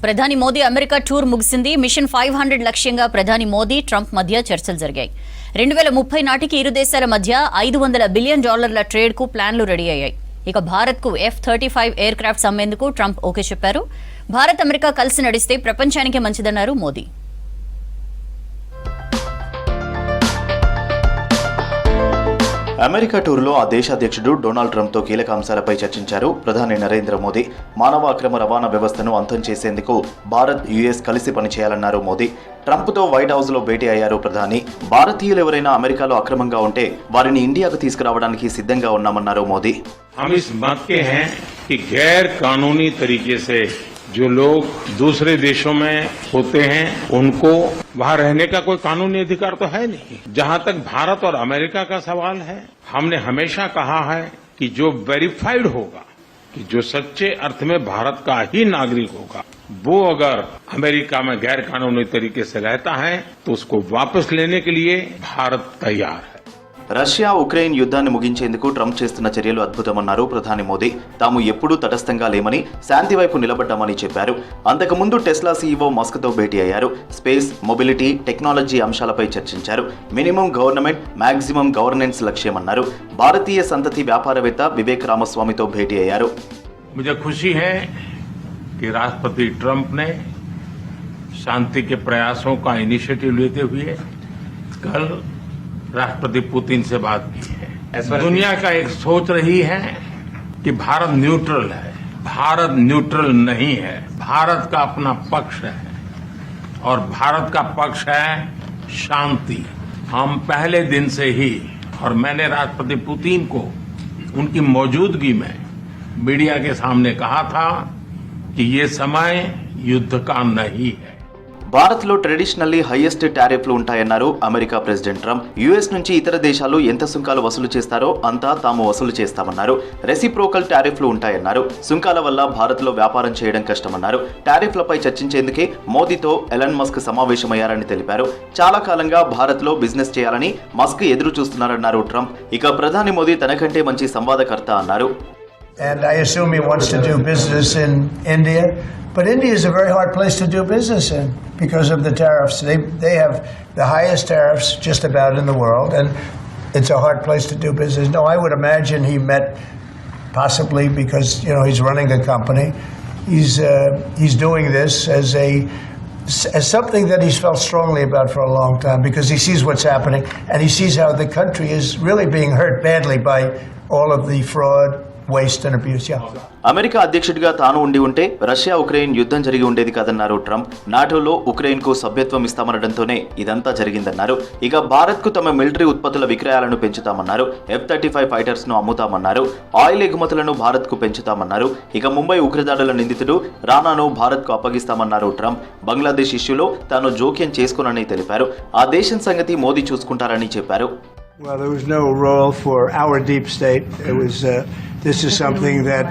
ప్రధాని Modi America tour ముగిసింది. Machine 500 లక్ష్యంగా ప్రధాని మోదీ ట్రంప్ మధ్య చర్చలు జరిగాయి. 2030 నాటికి ఇరు దేశాల మధ్య $500 బిలియన్ ట్రేడ్ కు ప్లాన్లు రెడీ అయ్యాయి. ఇక భారత్ కు F-35 ఎయిర్ క్రాఫ్ట్స్ అమ్మేందుకు ట్రంప్ ఓకే చెప్పారు. భారత్ అమెరికా కలిసి నడిస్తే ప్రపంచానికే మంచిదన్నారు మోదీ. అమెరికా టూర్లో ఆ దేశ అధ్యక్షుడు డొనాల్డ్ ట్రంప్తో కీలక అంశాలపై చర్చించారు ప్రధాని నరేంద్ర మోదీ. మానవ అక్రమ రవాణా వ్యవస్థను అంతం చేసేందుకు భారత్, యుఎస్ కలిసి పనిచేయాలన్నారు మోదీ. ట్రంప్తో వైట్ హౌస్లో భేటీ అయ్యారు ప్రధాని. భారతీయులు ఎవరైనా అమెరికాలో అక్రమంగా ఉంటే వారిని ఇండియాకు తీసుకురావడానికి సిద్ధంగా ఉన్నామన్నారు మోదీ. जो लोग दूसरे देशों में होते हैं उनको वहां रहने का कोई कानूनी अधिकार तो है नहीं. जहां तक भारत और अमेरिका का सवाल है, हमने हमेशा कहा है कि जो वेरीफाइड होगा, कि जो सच्चे अर्थ में भारत का ही नागरिक होगा, वो अगर अमेरिका में गैर कानूनी तरीके से रहता है तो उसको वापस लेने के लिए भारत तैयार है. రష్యా ఉక్రెయిన్ యుద్ధాన్ని ముగించేందుకు ట్రంప్ చేస్తున్న చర్యలు అద్భుతమన్నారు ప్రధాని మోదీ. తాము ఎప్పుడూ తటస్థంగా లేమని, శాంతి వైపు నిలబడ్డామని చెప్పారు. అంతకుముందు టెస్లా సీఈఓ మస్క్తో భేటీ అయ్యారు. స్పేస్, మొబిలిటీ, టెక్నాలజీ అంశాలపై చర్చించారు. మినిమం గవర్నమెంట్, మాక్సిమం గవర్నెన్స్ లక్ష్యమన్నారు. భారతీయ సంతతి వ్యాపారవేత్త వివేక్ రామస్వామితో భేటీ అయ్యారు. मुझे खुशी है कि राष्ट्रपति ट्रंप ने शांति के प्रयासों का इनिशिएटिव लेते हुए कल राष्ट्रपति पुतिन से बात की है. दुनिया का एक सोच रही है कि भारत न्यूट्रल है. भारत न्यूट्रल नहीं है. भारत का अपना पक्ष है और भारत का पक्ष है शांति. हम पहले दिन से ही, और मैंने राष्ट्रपति पुतिन को उनकी मौजूदगी में मीडिया के सामने कहा था कि ये समय युद्ध का नहीं है. భారత్లో ట్రెడిషనల్లీ హైయెస్ట్ టారిఫ్లు ఉంటాయన్నారు అమెరికా ప్రెసిడెంట్ ట్రంప్. యుఎస్ నుంచి ఇతర దేశాలు ఎంత సుంకాలు వసూలు చేస్తారో అంతా తాము వసూలు చేస్తామన్నారు. రెసిప్రోకల్ టారిఫ్లు ఉంటాయన్నారు. సుంకాల వల్ల భారత్లో వ్యాపారం చేయడం కష్టమన్నారు. టారిఫ్లపై చర్చించేందుకే మోదీతో ఎలన్ మస్క్ సమావేశమయ్యారని తెలిపారు. చాలా కాలంగా భారత్లో బిజినెస్ చేయాలని మస్క్ ఎదురు చూస్తున్నారన్నారు ట్రంప్. ఇక ప్రధాని మోదీ తనకంటే మంచి సంవాదకర్త అన్నారు. And I assume he wants to do business in India. But India is a very hard place to do business in because of the tariffs. They have the highest tariffs just about in the world, and it's a hard place to do business. No, I would imagine he met possibly because, he's running a company. He's doing this as something that he's felt strongly about for a long time because he sees what's happening and he sees how the country is really being hurt badly by all of the fraud, waste and abuse. America అధ్యక్షుడిగా తాను ఉంటే Russia Ukraine యుద్ధం జరిగి ఉండేది కాదన్నారు Trump. నాటోలో ఉక్రెయిన్కు సభ్యత్వం ఇస్తామనడంతోనే ఇదంతా జరిగిందన్నారు. ఇక భారత్కు తమ మిలిటరీ ఉత్పత్తుల విక్రయాలను పెంచుతామన్నారు. F-35 ఫైటర్స్ను అమ్ముతామన్నారు. ఆయిల్ ఎగుమతులను భారత్కు పెంచుతామన్నారు. ఇక ముంబై ఉగ్రదాడుల నిందితుడు రానాను భారత్కు అప్పగిస్తామన్నారు ట్రంప్. బంగ్లాదేశ్ ఇష్యూలో తాను జోక్యం చేసుకోనని తెలిపారు. ఆ దేశం సంగతి మోదీ చూసుకుంటారని చెప్పారు. Well, there was no role for our deep state. This is something that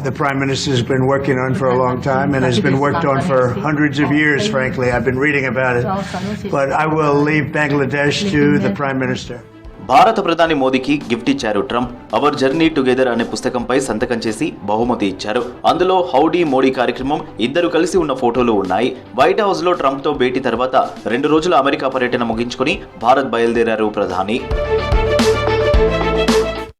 the Prime Minister has been working on for a long time and has been worked on for hundreds of years, frankly. I've been reading about it. But I will leave Bangladesh to the Prime Minister. భారత ప్రధాని మోదీకి gift ఇచ్చారు Trump. Hour journey together అనే పుస్తకంపై సంతకం చేసి బహుమతి ఇచ్చారు. అందులో హౌడీ మోడీ కార్యక్రమం, ఇద్దరు కలిసి ఉన్న ఫోటోలు ఉన్నాయి. వైట్ హౌస్ లో ట్రంప్ తో భేటీ తర్వాత 2 రోజుల అమెరికా పర్యటన ముగించుకుని భారత్ బయలుదేరారు ప్రధాని.